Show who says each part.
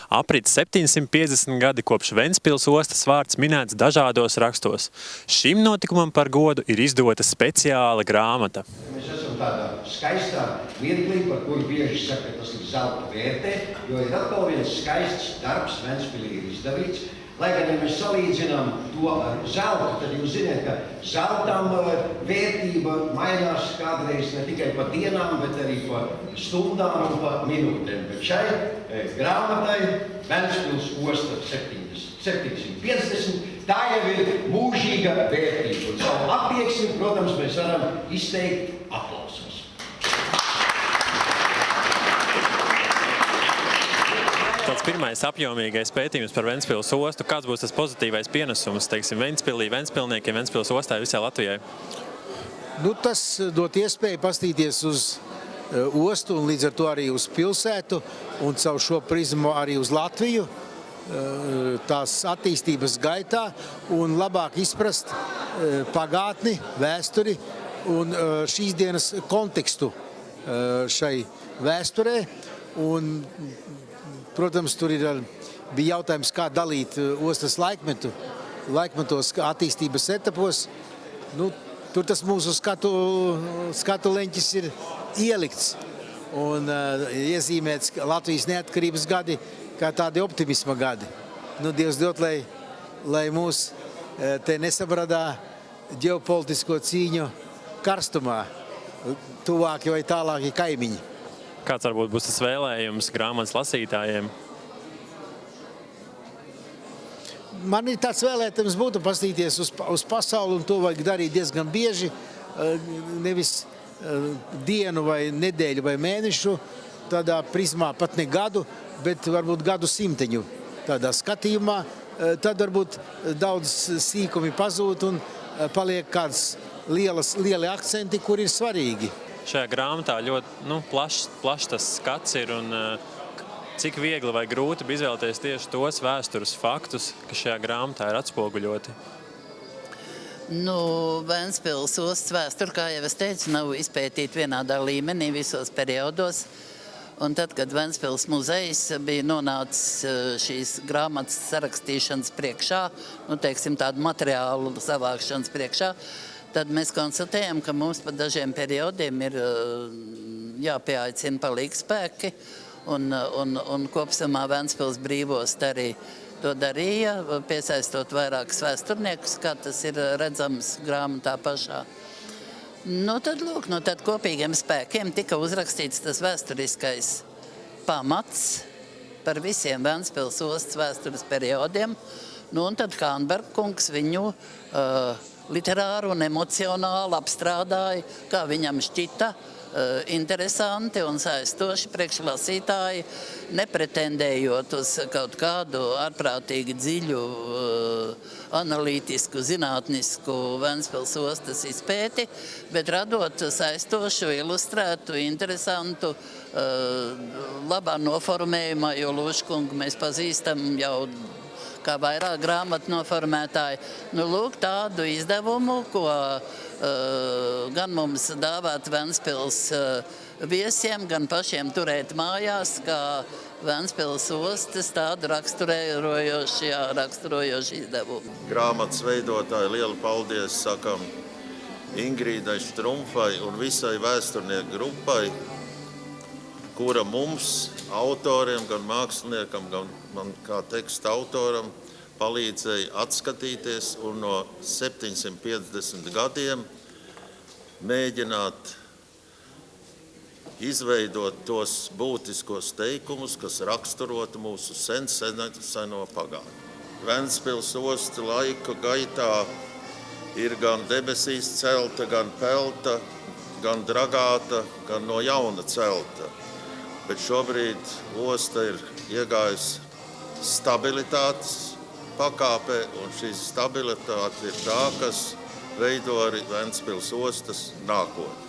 Speaker 1: Aprit 750 gadi kopš Ventspils ostas vārds minēts dažādos rakstos. Šim notikumam par godu ir izdota speciāla grāmata.
Speaker 2: Mēs esam tādā skaistā mirklī, par kuru bieži saka, ka tas ir zelta vērtē, jo ir atkal viens skaists darbs Ventspilī ir izdevīts. Lai gan, ja mēs salīdzinām to ar zeltu, tad jūs zināt, ka zeltam vērtība mainās kādreiz ne tikai pa dienām, bet arī pa stundām un pa minūtēm. Bet šai grāmatai Ventspils osta 750, tā jau ir mūžīga vērtība. Un savu attieksmi, protams, mēs varam izteikt aplausos.
Speaker 1: Tāds pirmais apjomīgais pētījums par Ventspils ostu. Kāds būs tas pozitīvais pienesums, teiksim, Ventspilī, Ventspilniekiem, Ventspils ostā visai Latvijai?
Speaker 3: Tas dot iespēju pastīties uz ostu un līdz ar to arī uz pilsētu un caur šo prizmu arī uz Latviju, tās attīstības gaitā un labāk izprast pagātni, vēsturi un šīs dienas kontekstu šai vēsturē. Un, protams, tur bija jautājums, kā dalīt ostas laikmetos attīstības etapos. Tur tas mūsu skatu leņķis ir ielikts un iezīmēts Latvijas neatkarības gadi kā tādi optimisma gadi. Dievs dod, lai mūs te nesabradā ģeopolitisko cīņu karstumā, tuvāki vai tālāki kaimiņi.
Speaker 1: Kāds varbūt būs tas vēlējums grāmatas lasītājiem?
Speaker 3: Man ir tāds vēlētājums būtu pastīties uz pasauli, un to vajag darīt diezgan bieži, nevis dienu vai nedēļu vai mēnešu, tādā prizmā pat ne gadu, bet varbūt gadu simteņu tādā skatījumā. Tad varbūt daudz sīkumi pazūd un paliek kāds lieli akcenti, kur ir svarīgi.
Speaker 1: Šajā grāmatā ļoti plašs tas skats ir, un cik viegli vai grūti bija izvēlēties tieši tos vēstures faktus, kas šajā grāmatā ir atspoguļoti?
Speaker 4: Ventspils ostas vēsture, kā jau es teicu, nav izpētīta vienādā līmenī visos periodos. Un tad, kad Ventspils muzejs bija nonācis šīs grāmatas sarakstīšanas priekšā, teiksim tādu materiālu savākšanas priekšā, tad mēs konstatējam, ka mums pa dažiem periodiem ir jāpieaicina palīgspēki, un kopsumā Ventspils brīvost arī to darīja, piesaistot vairākus vēsturniekus, kā tas ir redzams grāmatā pašā. Tad kopīgiem spēkiem tika uzrakstīts tas vēsturiskais pamats par visiem Ventspils ostas vēstures periodiem, un tad Kānberga kungs viņu literāru un emocionāli apstrādāja, kā viņam šķita interesanti un saistoši priekšlasītāji, nepretendējot uz kaut kādu ārprātīgi dziļu, analītisku, zinātnisku Ventspils ostas izpēti, bet radot saistošu, ilustrētu, interesantu, labā noformējumā, jo Lūškungu mēs pazīstam jau kā vairāk grāmatu noformētāji. Tādu izdevumu, ko gan mums dāvāt Ventspils viesiem, gan pašiem turēt mājās, kā Ventspils ostas tādu raksturojošu izdevumu.
Speaker 5: Grāmatas veidotāji lielu paldies sakam Ingrīdai Štrumfai un visai vēsturnieku grupai, kura mums, autoriem, gan māksliniekam, gan man kā teksta autoram, palīdzēja atskatīties un no 750 gadiem mēģināt izveidot tos būtiskos teikumus, kas raksturotu mūsu seno pagātni. Ventspils osta laika gaitā ir gan debesīs celta, gan pelta, gan dragāta, gan no jauna celta. Bet šobrīd osta ir iegājusi stabilitātes pakāpē, un šī stabilitāte ir tā, kas veido arī Ventspils ostas nākotni.